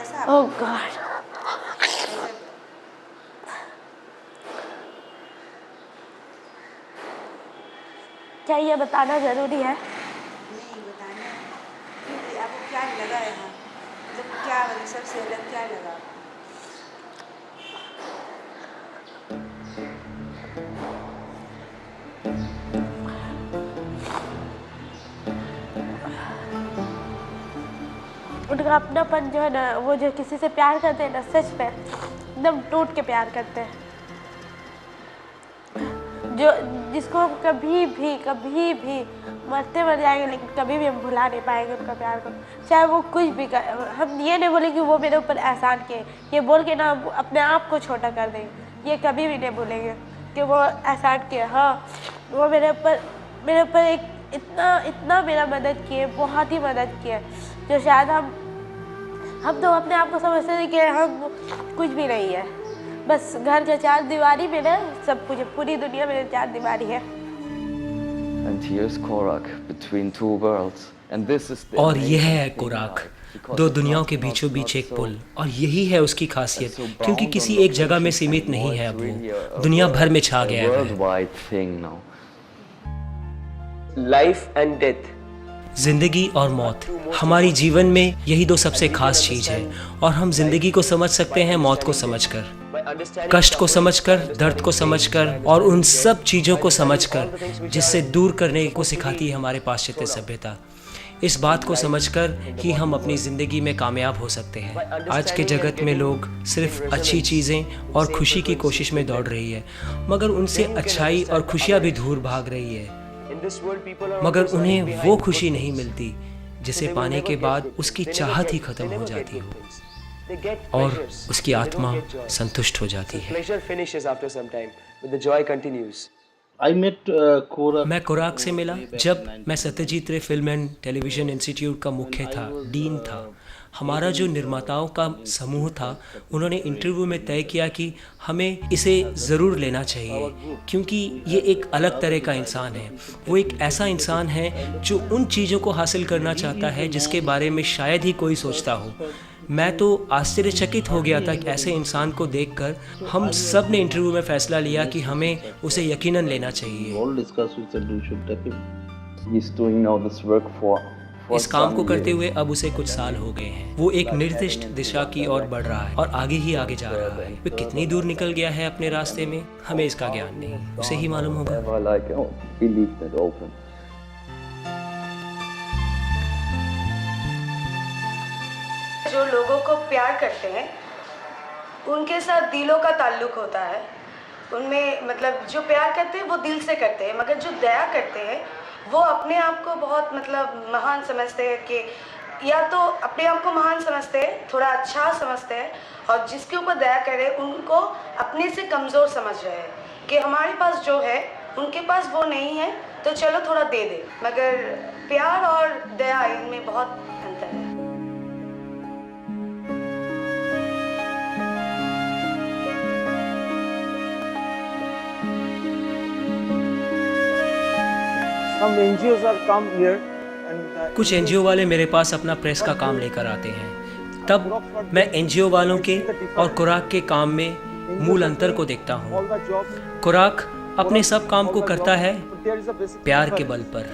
कैसा? ओह गॉड। क्या ये बताना ज़रूरी है? नहीं बताना, क्योंकि आपको क्या लगा यहाँ, मतलब क्या, मतलब सबसे अलग क्या लगा? उनका अपनापन जो है ना, वो जो किसी से प्यार करते हैं ना, सच में एकदम टूट के प्यार करते हैं। जो जिसको हम कभी भी मरते मर जाएंगे, लेकिन कभी भी हम भुला नहीं पाएंगे उनका प्यार को। चाहे वो कुछ भी कर, हम ये नहीं बोलेंगे कि वो मेरे ऊपर एहसान किए, ये बोल के ना अपने आप को छोटा कर देंगे। ये कभी भी नहीं बोलेंगे कि वो एहसान किए। हाँ, वो मेरे ऊपर एक इतना मेरा मदद किए, बहुत ही मदद किए, जो शायद हम तो अपने आप को समझते थे कि हम कुछ भी नहीं है, बस घर के चार दीवारी में ना सब कुछ, पूरी दुनिया में चार दीवारी है। And here's Korak between two worlds. And this is the और यह है amazing कोराक, thing, because दो it's दुनियाओं not- के not- बीचों not बीच एक so- पुल, और यही है उसकी खासियत, so क्योंकि bound किसी on एक जगह में location सीमित नहीं anymore. है। It's अब really वो दुनिया भर में छा गया है। worldwide thing now. Life and death, जिंदगी और मौत, हमारी जीवन में यही दो सबसे खास चीज है, और हम जिंदगी को समझ सकते हैं मौत को समझकर, कष्ट को समझकर, दर्द को समझकर, और उन सब चीज़ों को समझकर जिससे दूर करने को सिखाती है हमारे पाश्चात्य सभ्यता। इस बात को समझकर ही हम अपनी ज़िंदगी में कामयाब हो सकते हैं। आज के जगत में लोग सिर्फ अच्छी चीज़ें और खुशी की कोशिश में दौड़ रही है, मगर उनसे अच्छाई और खुशियाँ भी दूर भाग रही है। मगर उन्हें वो खुशी नहीं मिलती जिसे पाने के बाद उसकी चाहत ही खत्म हो जाती हो और उसकी आत्मा संतुष्ट हो जाती है। मैं कोराक से मिला जब मैं सत्यजीत रे फिल्म एंड टेलीविज़न इंस्टीट्यूट का मुख्य था, डीन था। हमारा जो निर्माताओं का समूह था, उन्होंने इंटरव्यू में तय किया कि हमें इसे ज़रूर लेना चाहिए, क्योंकि ये एक अलग तरह का इंसान है। वो एक ऐसा इंसान है जो उन चीज़ों को हासिल करना चाहता है जिसके बारे में शायद ही कोई सोचता हो। मैं तो आश्चर्यचकित हो गया था कि ऐसे इंसान को देखकर हम सब ने इंटरव्यू में फैसला लिया कि हमें उसे यकीनन लेना चाहिए। He's doing now this work for इस काम को some करते years. हुए अब उसे कुछ साल हो गए हैं। वो एक निर्दिष्ट दिशा की ओर बढ़ रहा है और आगे ही आगे जा रहा है। वो कितनी दूर निकल गया है अपने रास्ते में, हमें इसका ज्ञान नहीं, उसे ही मालूम होगा। Never like, oh, he leave that open. जो लोगों को प्यार करते हैं उनके साथ दिलों का ताल्लुक होता है। उनमें मतलब जो प्यार करते हैं वो दिल से करते हैं, मगर जो दया करते हैं वो अपने आप को बहुत मतलब महान समझते हैं, कि या तो अपने आप को महान समझते हैं, थोड़ा अच्छा समझते हैं, और जिसके ऊपर दया करे उनको अपने से कमज़ोर समझ रहे हैं कि हमारे पास जो है उनके पास वो नहीं है, तो चलो थोड़ा दे दे। मगर प्यार और दया इनमें बहुत अंतर है। कुछ एनजीओ वाले मेरे पास अपना प्रेस का काम लेकर आते हैं, तब मैं एनजीओ वालों के और कोराक के काम में मूल अंतर को देखता हूँ। कोराक अपने सब काम को करता है प्यार के बल पर,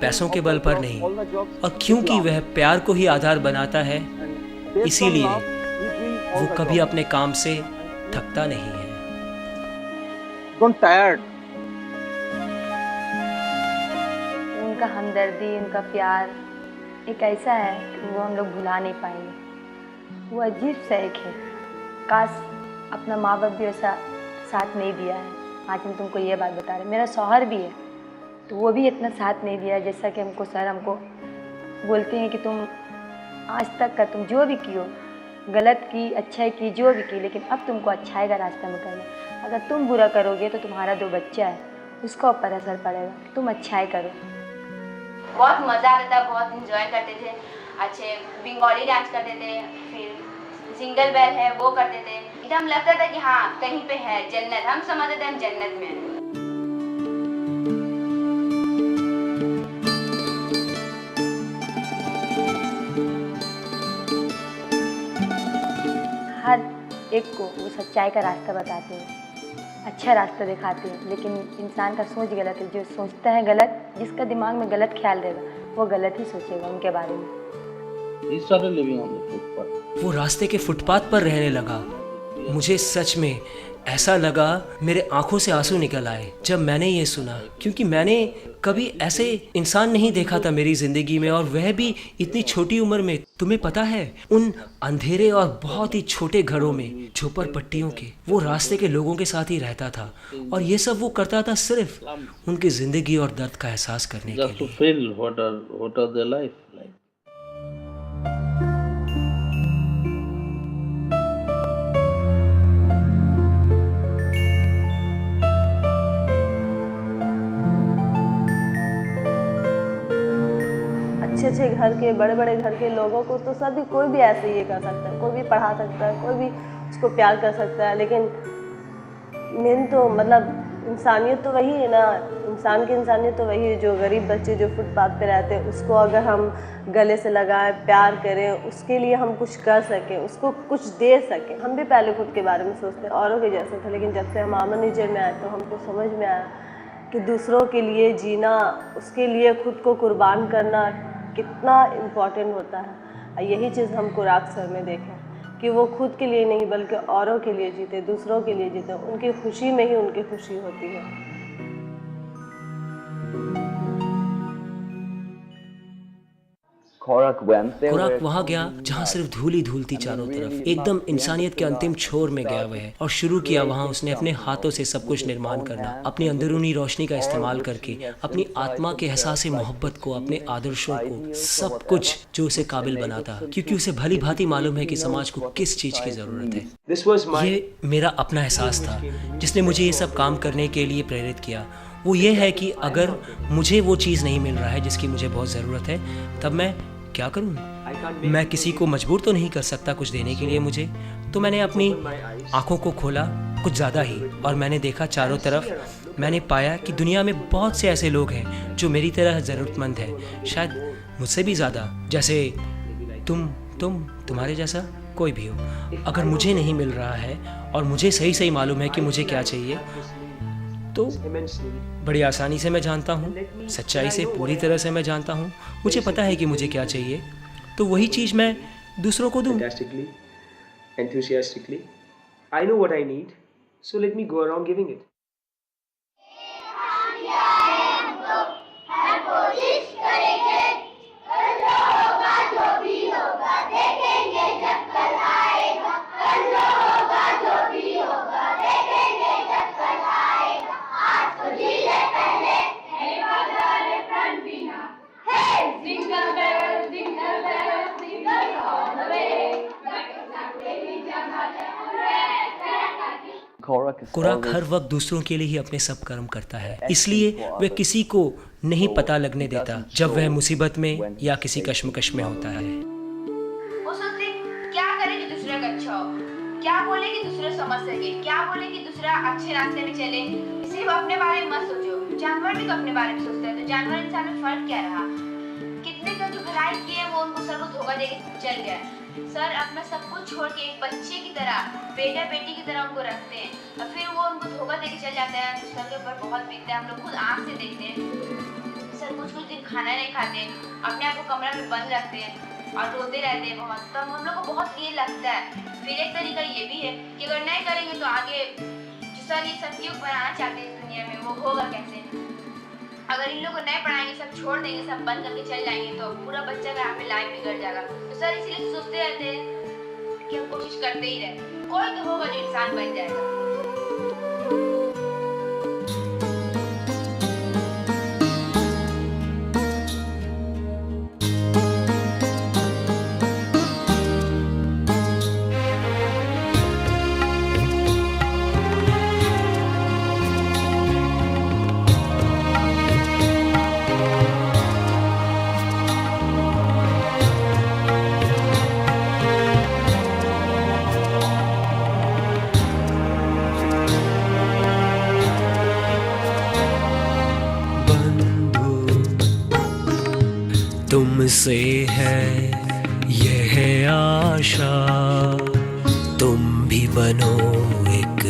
पैसों के बल पर नहीं, और क्योंकि वह प्यार को ही आधार बनाता है, इसीलिए वो कभी अपने काम से थकता नहीं है। उनका हमदर्दी, उनका प्यार एक ऐसा है कि वो हम लोग भुला नहीं पाएंगे। वो अजीब सा एक है। काश अपना माँ बाप भी वैसा साथ नहीं दिया है। आज हम तुमको ये बात बता रहे, मेरा शौहर भी है तो वो भी इतना साथ नहीं दिया, जैसा कि हमको सर हमको बोलते हैं कि तुम आज तक का तुम जो भी कियो, गलत की, अच्छाई की, जो भी की, लेकिन अब तुमको अच्छाई का रास्ता में करना। अगर तुम बुरा करोगे तो तुम्हारा जो बच्चा है उसका ऊपर असर पड़ेगा। तुम अच्छाई करो। बहुत मज़ा आता था, बहुत इंजॉय करते थे। अच्छे बंगाली डांस करते थे, फिर सिंगल बेल है वो करते थे। एकदम लगता था कि हाँ कहीं पे है जन्नत, हम समझते थे हम जन्नत में हैं। हर एक को वो सच्चाई का रास्ता बताते हैं, अच्छा रास्ता दिखाते हैं। लेकिन इंसान का सोच गलत है, जो सोचता है गलत, जिसका दिमाग में गलत ख्याल रहेगा वो गलत ही सोचेगा उनके बारे में। He started living on the footpath. वो रास्ते के फुटपाथ पर रहने लगा। मुझे सच में ऐसा लगा, मेरे आंखों से आंसू निकल आए जब मैंने ये सुना, क्योंकि मैंने कभी ऐसे इंसान नहीं देखा था मेरी ज़िंदगी में, और वह भी इतनी छोटी उम्र में। तुम्हें पता है, उन अंधेरे और बहुत ही छोटे घरों में, झोपड़पट्टियों के, वो रास्ते के लोगों के साथ ही रहता था, और ये सब वो करता था सिर्फ उनकी ज़िंदगी और दर्द का एहसास करने के Just to लिए। feel what are their life like. अच्छे घर के, बड़े बड़े घर के लोगों को तो सभी, कोई भी ऐसे ये कर सकता है, कोई भी पढ़ा सकता है, कोई भी उसको प्यार कर सकता है। लेकिन मेन तो मतलब इंसानियत तो वही है ना, इंसान की इंसानियत तो वही है। जो गरीब बच्चे जो फुटपाथ पे रहते हैं, उसको अगर हम गले से लगाएं, प्यार करें, उसके लिए हम कुछ कर सकें, उसको कुछ दे सकें। हम भी पहले खुद के बारे में सोचते हैं औरों के जैसे थे, लेकिन जब से हम आमन नीचे में आए तो हमको समझ में आया कि दूसरों के लिए जीना, उसके लिए खुद को कुर्बान करना कितना इम्पोर्टेंट होता है। यही चीज़ हम कुराक सर में देखें कि वो खुद के लिए नहीं बल्कि औरों के लिए जीते, दूसरों के लिए जीते। उनकी खुशी में ही उनकी खुशी होती है। खुराक वहाँ गया जहाँ सिर्फ धूल ही धूल थी चारों तरफ, एकदम इंसानियत के अंतिम छोर में गया वह, और शुरू किया वहाँ उसने अपने हाथों से सब कुछ निर्माण करना, अपनी अंदरूनी रोशनी का इस्तेमाल करके, अपनी आत्मा के एहसास मोहब्बत को, अपने आदर्शों को, सब कुछ जो उसे काबिल बनाता, क्योंकि उसे भली भांति मालूम है कि समाज को किस चीज़ की ज़रूरत है। ये मेरा अपना एहसास था जिसने मुझे ये सब काम करने के लिए प्रेरित किया। वो ये है कि अगर मुझे वो चीज़ नहीं मिल रहा है जिसकी मुझे बहुत ज़रूरत है, तब मैं क्या करूं? मैं किसी को मजबूर तो नहीं कर सकता कुछ देने के लिए मुझे। तो मैंने अपनी आंखों को खोला कुछ ज़्यादा ही, और मैंने देखा चारों तरफ। मैंने पाया कि दुनिया में बहुत से ऐसे लोग हैं जो मेरी तरह ज़रूरतमंद हैं, शायद मुझसे भी ज़्यादा। जैसे तुम्हारे जैसा कोई भी हो। अगर मुझे नहीं मिल रहा है और मुझे सही मालूम है कि मुझे क्या चाहिए, तो बड़ी आसानी से मैं जानता हूँ, सच्चाई से पूरी तरह से मैं जानता हूँ, मुझे पता है कि मुझे क्या चाहिए, तो वही चीज़ मैं दूसरों को दूँ। Enthusiastically, I know what I need, so let me go around giving it. खुराक हर वक्त दूसरों के लिए ही अपने सब कर्म करता है, इसलिए वह किसी को नहीं पता लगने देता जब वह मुसीबत में या किसी कश्मकश में होता है। वो सोचते क्या करे कि दूसरा का अच्छा हो, क्या बोले कि दूसरा समझ सके, क्या बोले कि दूसरा अच्छे रास्ते में चले। सिर्फ अपने बारे में मत सोचो, जानवर भी तो अपने बारे में सोचते हैं। तो जानवर इंसान में फर्क क्या रहा? कितने का जो भलाई किए वो उनको सर को धोखा देके चल गया। सर अपना सब कुछ छोड़ के एक बच्चे की तरह, बेटा बेटी की तरह उनको रखते हैं, और फिर वो उनको धोखा देके चल जाता है। सर के ऊपर बहुत बीतता है, हम लोग खुद आँख से देखते हैं। सर कुछ दिन खाना नहीं खाते, अपने आप को कमरा में बंद रखते हैं और रोते रहते हैं बहुत। तब हम लोग को बहुत ये लगता है। फिर एक तरीका ये भी है कि अगर नहीं करेंगे तो आगे जो सर ये सब युग बनाना चाहते हैं इस दुनिया में, वो होगा कैसे? अगर इन लोग को नहीं पढ़ाएंगे, सब छोड़ देंगे, सब बंद करके चल जाएंगे, तो पूरा बच्चा का यहाँ पे लाइफ बिगड़ जाएगा। तो सर इसीलिए सोचते रहते हैं कि हम कोशिश करते ही रहे, कोई तो होगा जो इंसान बन जाएगा। तुमसे है यह आशा, तुम बनो एक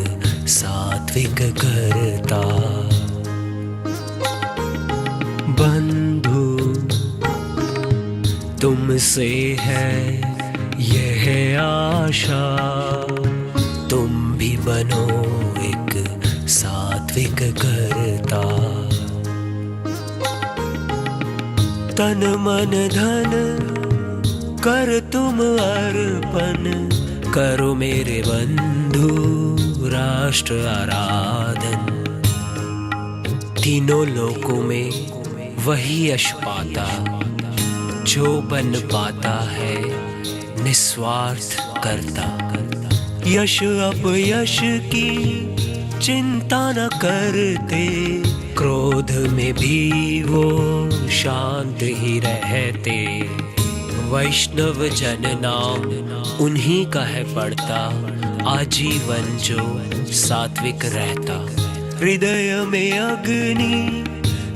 सात्विक कर्ता। बंधु तुमसे है यह आशा, तुम भी बनो एक सात्विक कर्ता। तन मन धन कर तुम अर्पण, करो मेरे बंधु राष्ट्र आराधन। तीनों लोकों में वही यश पाता, जो बन पाता है निस्वार्थ करता। यश अपयश की चिंता न करते, क्रोध में भी वो शांत ही रहते। वैष्णव जन नाम उन्हीं का है पढ़ता, आजीवन जो सात्विक रहता। हृदय में अग्नि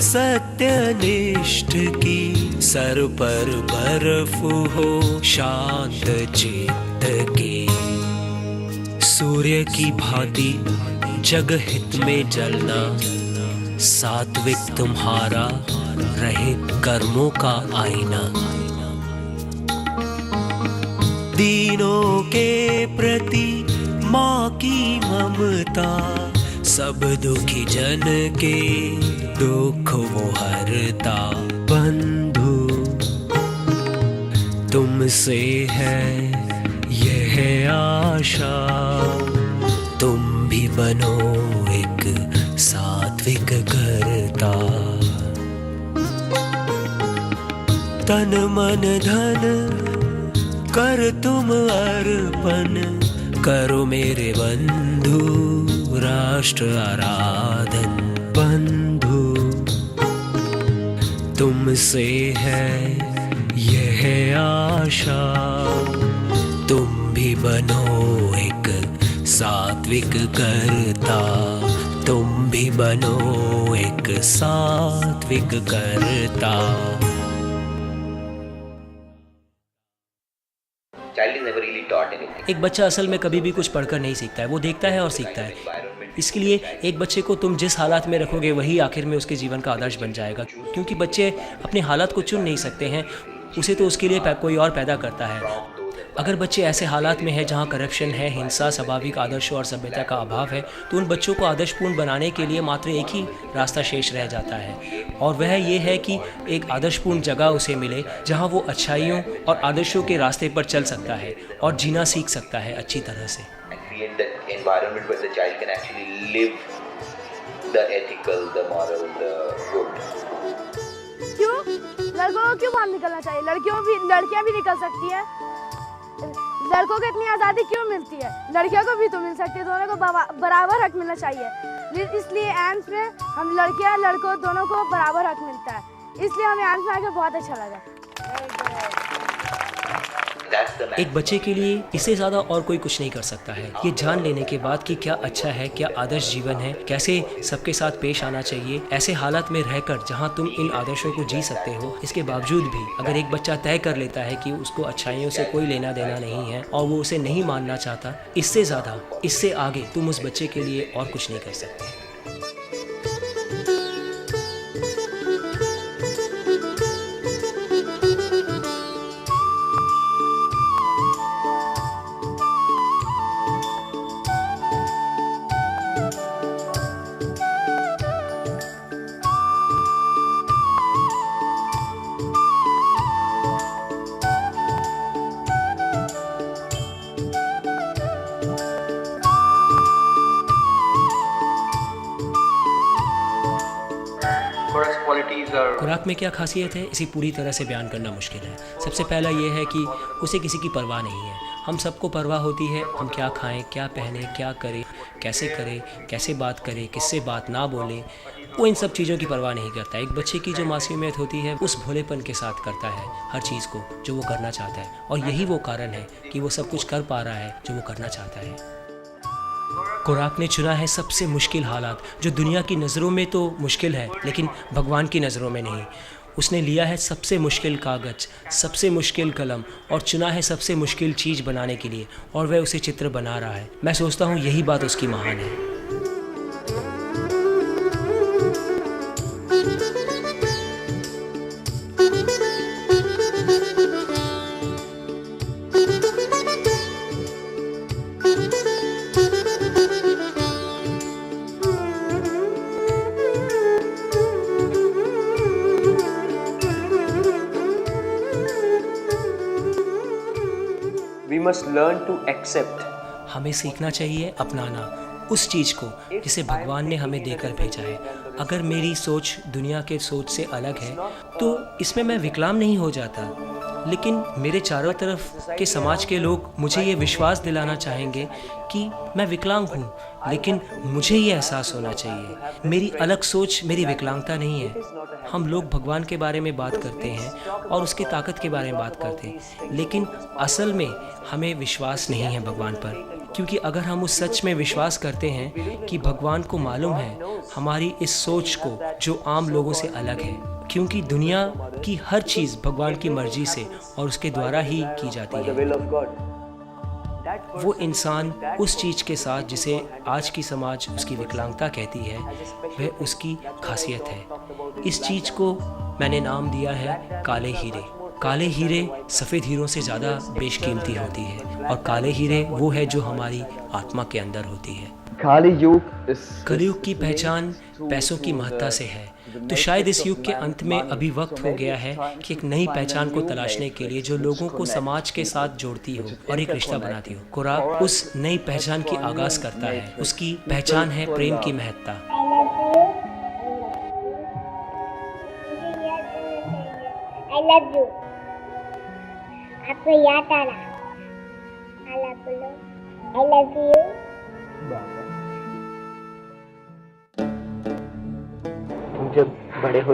सत्यनिष्ठ की, सर पर बर्फ हो शांत चित्त की। सूर्य की भांति जग हित में जलना, सात्विक तुम्हारा रहे कर्मों का आईना। दीनों के प्रति माँ की ममता, सब दुखी जन के दुख वो हरता। बंधु तुमसे है यह आशा, तुम भी बनो एक सात्विक कर्ता। तन मन धन कर तुम अर्पण, करो मेरे बंधु राष्ट्र आराधन। बंधु तुमसे है यह आशा, तुम भी बनो एक सात्विक कर्ता। तुम भी बनो एक सात्विक कर्ता। एक बच्चा असल में कभी भी कुछ पढ़कर नहीं सीखता है, वो देखता है और सीखता है। इसके लिए एक बच्चे को तुम जिस हालात में रखोगे वही आखिर में उसके जीवन का आदर्श बन जाएगा, क्योंकि बच्चे अपने हालात को चुन नहीं सकते हैं, उसे तो उसके लिए कोई और पैदा करता है। अगर बच्चे ऐसे हालात में हैं जहाँ करप्शन है, हिंसा, स्वाभाविक आदर्शों और सभ्यता का अभाव है, तो उन बच्चों को आदर्शपूर्ण बनाने के लिए मात्र एक ही रास्ता शेष रह जाता है, और वह ये है कि एक आदर्शपूर्ण जगह उसे मिले जहाँ वो अच्छाइयों और आदर्शों के रास्ते पर चल सकता है और जीना सीख सकता है अच्छी तरह से। क्यों लड़कों को क्यों बाहर निकलना चाहिए? लड़कियां भी निकल सकती हैं। लड़कों को इतनी आज़ादी क्यों मिलती है? लड़कियों को भी तो मिल सकती है। दोनों को बराबर हक मिलना चाहिए। इसलिए एम्स में हम लड़कियां लड़कों दोनों को बराबर हक मिलता है, इसलिए हमें एम्स में आकर बहुत अच्छा लगा। एक बच्चे के लिए इससे ज़्यादा और कोई कुछ नहीं कर सकता है। ये जान लेने के बाद कि क्या अच्छा है, क्या आदर्श जीवन है, कैसे सबके साथ पेश आना चाहिए, ऐसे हालात में रहकर जहां तुम इन आदर्शों को जी सकते हो। इसके बावजूद भी अगर एक बच्चा तय कर लेता है कि उसको अच्छाइयों से कोई लेना देना नहीं है और वो उसे नहीं मानना चाहता, इससे ज़्यादा, इससे आगे तुम उस बच्चे के लिए और कुछ नहीं कर सकते। खुराक में क्या खासियत है, इसे पूरी तरह से बयान करना मुश्किल है। सबसे पहला ये है कि उसे किसी की परवाह नहीं है। हम सबको परवाह होती है, हम क्या खाएं, क्या पहने, क्या करें, कैसे बात करें, किससे बात ना बोलें, वो इन सब चीज़ों की परवाह नहीं करता। एक बच्चे की जो मासूमियत होती है उस भोलेपन के साथ करता है हर चीज़ को जो वो करना चाहता है, और यही वो कारण है कि वो सब कुछ कर पा रहा है जो वो करना चाहता है। खुराक ने चुना है सबसे मुश्किल हालात, जो दुनिया की नज़रों में तो मुश्किल है लेकिन भगवान की नज़रों में नहीं। उसने लिया है सबसे मुश्किल कागज़, सबसे मुश्किल कलम और चुना है सबसे मुश्किल चीज़ बनाने के लिए, और वह उसे चित्र बना रहा है। मैं सोचता हूँ यही बात उसकी महान है। We must learn to accept. हमें सीखना चाहिए अपनाना उस चीज़ को जिसे भगवान ने हमें देकर भेजा है। अगर मेरी सोच दुनिया के सोच से अलग है तो इसमें मैं विकलांग नहीं हो जाता, लेकिन मेरे चारों तरफ के समाज के लोग मुझे ये विश्वास दिलाना चाहेंगे कि मैं विकलांग हूँ, लेकिन मुझे ये एहसास होना चाहिए मेरी अलग सोच मेरी विकलांगता नहीं है। हम लोग भगवान के बारे में बात करते हैं और उसकी ताकत के बारे में बात करते हैं, लेकिन असल में हमें विश्वास नहीं है भगवान पर, क्योंकि अगर हम उस सच में विश्वास करते हैं कि भगवान को मालूम है हमारी इस सोच को जो आम लोगों से अलग है, क्योंकि दुनिया की हर चीज़ भगवान की मर्जी से और उसके द्वारा ही की जाती है। वो इंसान उस चीज़ के साथ जिसे आज की समाज उसकी विकलांगता कहती है, वह उसकी खासियत है। इस चीज़ को मैंने नाम दिया है काले हीरे। काले हीरे सफ़ेद हीरों से ज़्यादा बेशकीमती होती है, और काले हीरे वो है जो हमारी आत्मा के अंदर होती है। कलयुग की पहचान पैसों की महत्ता से है, तो शायद इस युग के अंत में अभी वक्त हो गया है कि एक नई पहचान को तलाशने के लिए जो लोगों को समाज के साथ जोड़ती हो और एक रिश्ता बनाती हो। कुरान उस नई पहचान की आगाज करता है। उसकी पहचान है प्रेम की महत्ता। I love you. आपको याद आ रहा? I love you. तुम जब बड़े हो